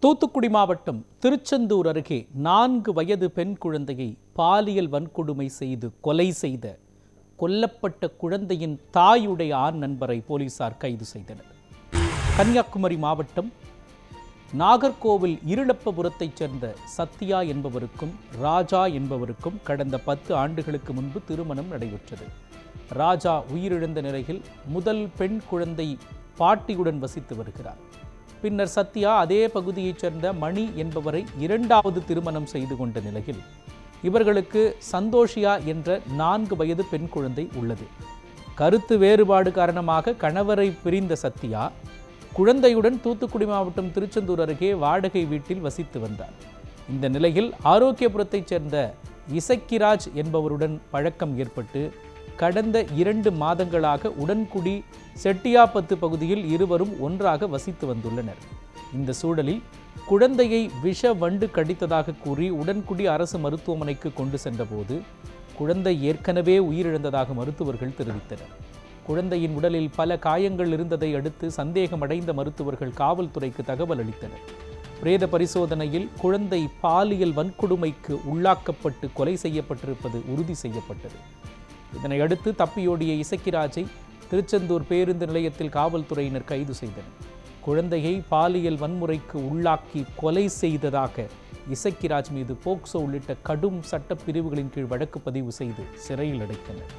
தூத்துக்குடி மாவட்டம் திருச்செந்தூர் அருகே 4 வயது பெண் குழந்தையை பாலியல் வன்கொடுமை செய்து கொலை செய்த கொல்லப்பட்ட குழந்தையின் தாயுடைய ஆண் நண்பரை போலீசார் கைது செய்தனர். கன்னியாகுமரி மாவட்டம் நாகர்கோவில் இருளப்பபுரத்தைச் சேர்ந்த சத்யா என்பவருக்கும் ராஜா என்பவருக்கும் கடந்த 10 ஆண்டுகளுக்கு முன்பு திருமணம் நடைபெற்றது. ராஜா உயிரிழந்த நிலையில் முதல் பெண் குழந்தை பாட்டியுடன் வசித்து வருகிறார். பின்னர் சத்யா அதே பகுதியைச் சேர்ந்த மணி என்பவரை 2வது திருமணம் செய்து கொண்ட நிலையில் இவர்களுக்கு சந்தோஷியா என்ற 4 வயது பெண் குழந்தை உள்ளது. கருத்து வேறுபாடு காரணமாக கணவரை பிரிந்த சத்யா குழந்தையுடன் தூத்துக்குடி மாவட்டம் திருச்செந்தூர் அருகே வாடகை வீட்டில் வசித்து வந்தார். இந்த நிலையில் ஆரோக்கியபுரத்தைச் சேர்ந்த இசக்கிராஜ் என்பவருடன் பழக்கம் ஏற்பட்டு கடந்த 2 மாதங்களாக உடன்குடி செட்டியாப்பத்து பகுதியில் இருவரும் ஒன்றாக வசித்து வந்துள்ளனர். இந்த சூழலில் குழந்தையை விஷ வண்டு கடித்ததாக கூறி உடன்குடி அரசு மருத்துவமனைக்கு கொண்டு சென்றபோது குழந்தை ஏற்கனவே உயிரிழந்ததாக மருத்துவர்கள் தெரிவித்தனர். குழந்தையின் உடலில் பல காயங்கள் இருந்ததை அடுத்து சந்தேகமடைந்த மருத்துவர்கள் காவல்துறைக்கு தகவல் அளித்தனர். பிரேத பரிசோதனையில் குழந்தை பாலியல் வன்கொடுமைக்கு உள்ளாக்கப்பட்டு கொலை செய்யப்பட்டிருப்பது உறுதி செய்யப்பட்டது. இதனை அடுத்து தப்பியோடிய இசக்கிராஜை திருச்செந்தூர் பேருந்து நிலையத்தில் காவல்துறையினர் கைது செய்தனர். குழந்தையை பாலியல் வன்முறைக்கு உள்ளாக்கி கொலை செய்ததாக இசக்கிராஜ் மீது போக்சோ உள்ளிட்ட கடும் சட்டப்பிரிவுகளின் கீழ் வழக்கு பதிவு செய்து சிறையில் அடைத்தனர்.